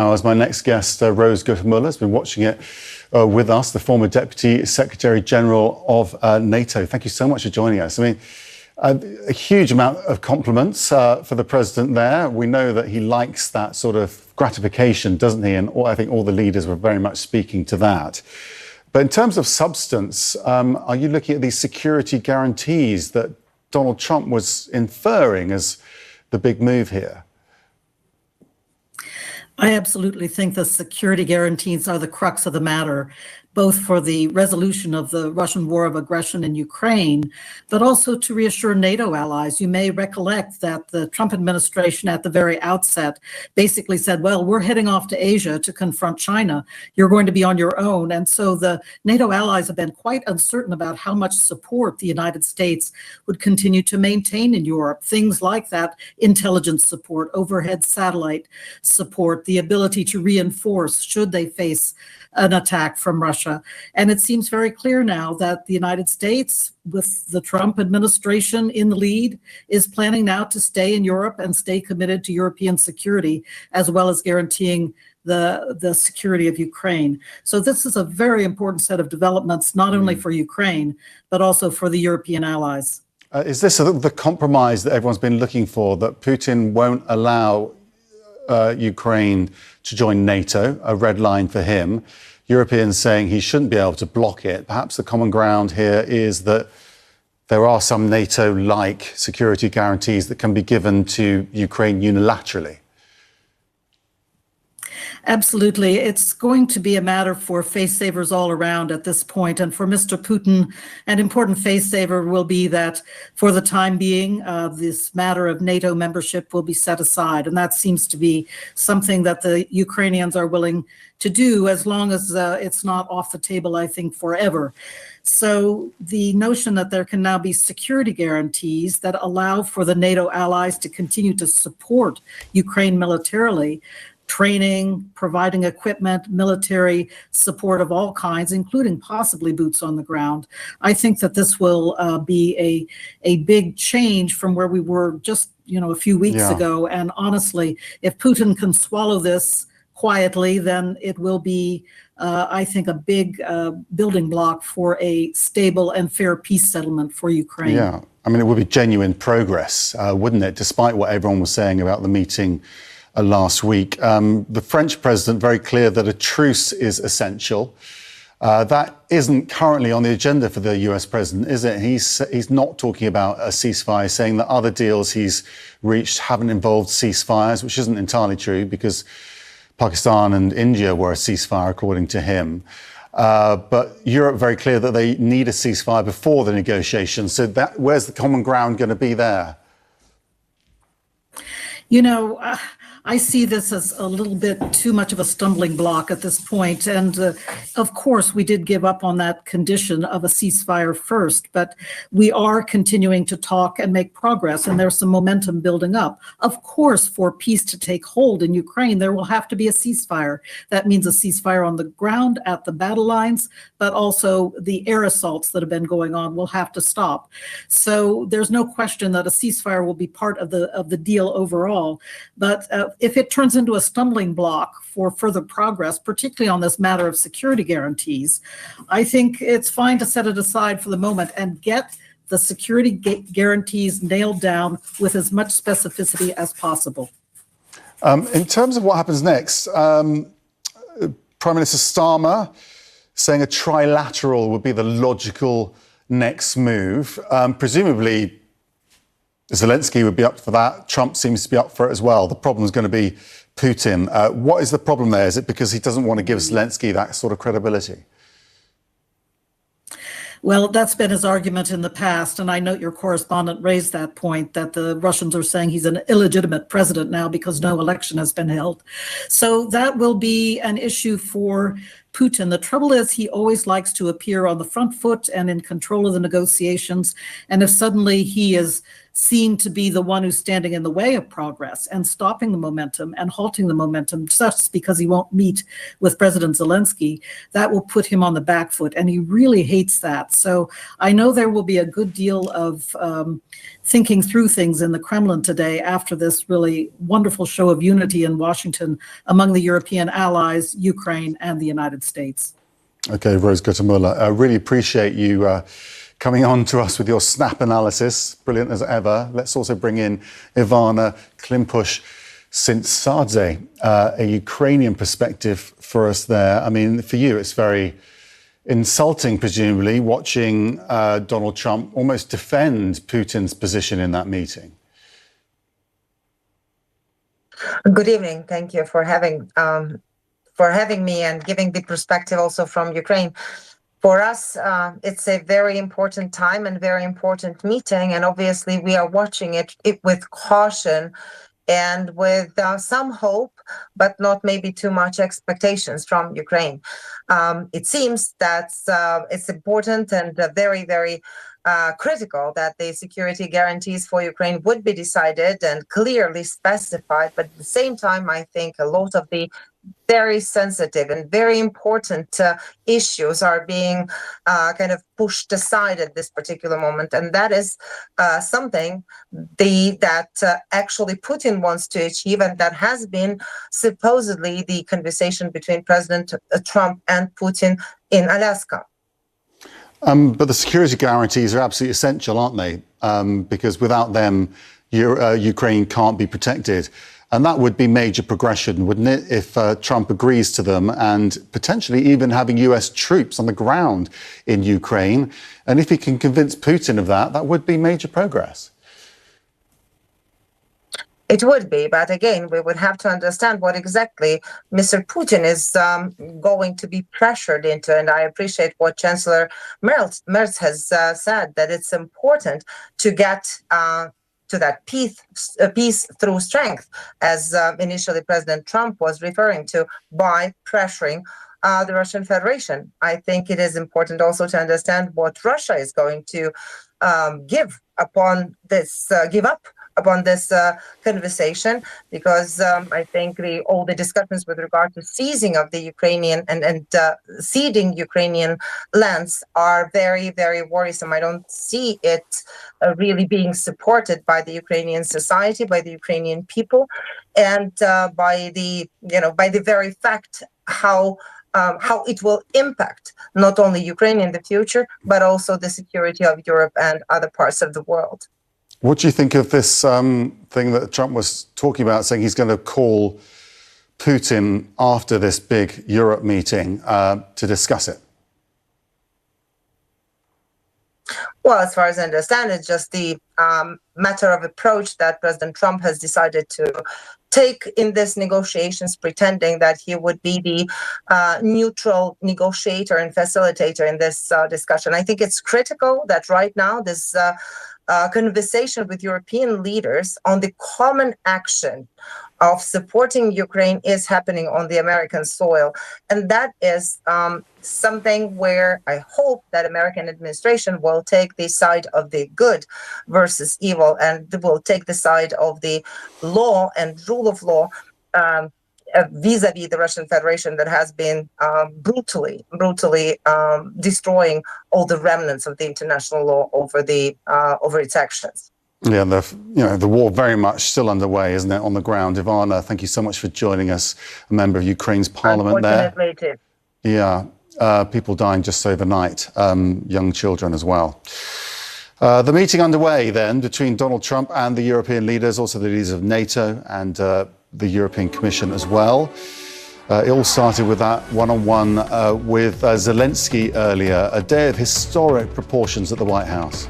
Now, as my next guest, Rose Guttemüller, has been watching it with us, the former Deputy Secretary General of NATO. Thank you so much for joining us. I mean, a huge amount of compliments for the president there. We know that he likes that sort of gratification, doesn't he? And I think all the leaders were very much speaking to that. But in terms of substance, are you looking at these security guarantees that Donald Trump was inferring as the big move here? I absolutely think the security guarantees are the crux of the matter, both for the resolution of the Russian war of aggression in Ukraine, but also to reassure NATO allies. You may recollect that the Trump administration at the very outset basically said, well, we're heading off to Asia to confront China. You're going to be on your own. And so the NATO allies have been quite uncertain about how much support the United States would continue to maintain in Europe. Things like that intelligence support, overhead satellite support, the ability to reinforce should they face an attack from Russia. And it seems very clear now that the United States, with the Trump administration in the lead, is planning now to stay in Europe and stay committed to European security, as well as guaranteeing the security of Ukraine. So this is a very important set of developments, not only for Ukraine, but also for the European allies. Is this the compromise that everyone's been looking for, that Putin won't allow Ukraine to join NATO, a red line for him? Europeans saying he shouldn't be able to block it. Perhaps the common ground here is that there are some NATO-like security guarantees that can be given to Ukraine unilaterally. Absolutely. It's going to be a matter for face savers all around at this point. And for Mr. Putin, an important face saver will be that for the time being, this matter of NATO membership will be set aside. And that seems to be something that the Ukrainians are willing to do, as long as it's not off the table, I think, forever. So the notion that there can now be security guarantees that allow for the NATO allies to continue to support Ukraine militarily, training, providing equipment, military support of all kinds, including possibly boots on the ground. I think that this will be a big change from where we were just a few weeks ago. And honestly, if Putin can swallow this quietly, then it will be, I think, a big building block for a stable and fair peace settlement for Ukraine. Yeah, I mean, it would be genuine progress, wouldn't it, despite what everyone was saying about the meeting last week. The French president very clear that a truce is essential. That isn't currently on the agenda for the US president, is it? He's not talking about a ceasefire, saying that other deals he's reached haven't involved ceasefires, which isn't entirely true because Pakistan and India were a ceasefire, according to him. But Europe very clear that they need a ceasefire before the negotiations. So where's the common ground going to be there? I see this as a little bit too much of a stumbling block at this point. And of course, we did give up on that condition of a ceasefire first, but we are continuing to talk and make progress, and there's some momentum building up. Of course, for peace to take hold in Ukraine, there will have to be a ceasefire. That means a ceasefire on the ground at the battle lines, but also the air assaults that have been going on will have to stop. So there's no question that a ceasefire will be part of the deal overall. But if it turns into a stumbling block for further progress, particularly on this matter of security guarantees, I think it's fine to set it aside for the moment and get the security guarantees nailed down with as much specificity as possible. In terms of what happens next, Prime Minister Starmer saying a trilateral would be the logical next move. Presumably, Zelensky would be up for that. Trump seems to be up for it as well. The problem is going to be Putin. What is the problem there? Is it because he doesn't want to give Zelensky that sort of credibility? Well, that's been his argument in the past, and I note your correspondent raised that point, that the Russians are saying he's an illegitimate president now because no election has been held. So that will be an issue for Putin. The trouble is he always likes to appear on the front foot and in control of the negotiations, and if suddenly he is seen to be the one who's standing in the way of progress and stopping the momentum and halting the momentum just because he won't meet with President Zelensky, that will put him on the back foot. And he really hates that. So I know there will be a good deal of thinking through things in the Kremlin today after this really wonderful show of unity in Washington among the European allies, Ukraine, and the United States. Okay, Rose Guttemüller, I really appreciate you coming on to us with your snap analysis. Brilliant as ever. Let's also bring in Ivana Klimpush-Tsintsadze, a Ukrainian perspective for us there. I mean, for you, it's very insulting, presumably, watching Donald Trump almost defend Putin's position in that meeting. Good evening. Thank you for having me and giving the perspective also from Ukraine. For us, it's a very important time and very important meeting, and obviously we are watching it with caution and with some hope, but not maybe too much expectations from Ukraine. It seems that it's important and very, very critical that the security guarantees for Ukraine would be decided and clearly specified, but at the same time, I think a lot of the very sensitive and very important issues are being kind of pushed aside at this particular moment. And that is something that actually Putin wants to achieve, and that has been supposedly the conversation between President Trump and Putin in Alaska. But the security guarantees are absolutely essential, aren't they? Because without them, Ukraine can't be protected. And that would be major progression, wouldn't it, if Trump agrees to them, and potentially even having US troops on the ground in Ukraine. And if he can convince Putin of that, that would be major progress. It would be, but again, we would have to understand what exactly Mr. Putin is going to be pressured into. And I appreciate what Chancellor Merz has said, that it's important to get to that peace through strength, as initially President Trump was referring to, by pressuring the Russian Federation. I think it is important also to understand what Russia is going to give up upon this conversation, because I think all the discussions with regard to seizing of the Ukrainian and ceding Ukrainian lands are very, very worrisome. I don't see it really being supported by the Ukrainian society, by the Ukrainian people, and by the very fact how it will impact not only Ukraine in the future, but also the security of Europe and other parts of the world. What do you think of this thing that Trump was talking about, saying he's going to call Putin after this big Europe meeting to discuss it? Well, as far as I understand, it's just the matter of approach that President Trump has decided to take in this negotiations, pretending that he would be the neutral negotiator and facilitator in this discussion. I think it's critical that right now this conversation with European leaders on the common action of supporting Ukraine is happening on the American soil. And that is something where I hope that American administration will take the side of the good versus evil, and will take the side of the law and rule of law vis-a-vis the Russian Federation that has been brutally destroying all the remnants of the international law over its actions. Yeah, the war very much still underway, isn't it, on the ground? Ivana, thank you so much for joining us, a member of Ukraine's parliament there. Unfortunately, Yeah, people dying just overnight, young children as well. The meeting underway then between Donald Trump and the European leaders, also the leaders of NATO and the European Commission as well. It all started with that one-on-one with Zelensky earlier, a day of historic proportions at the White House.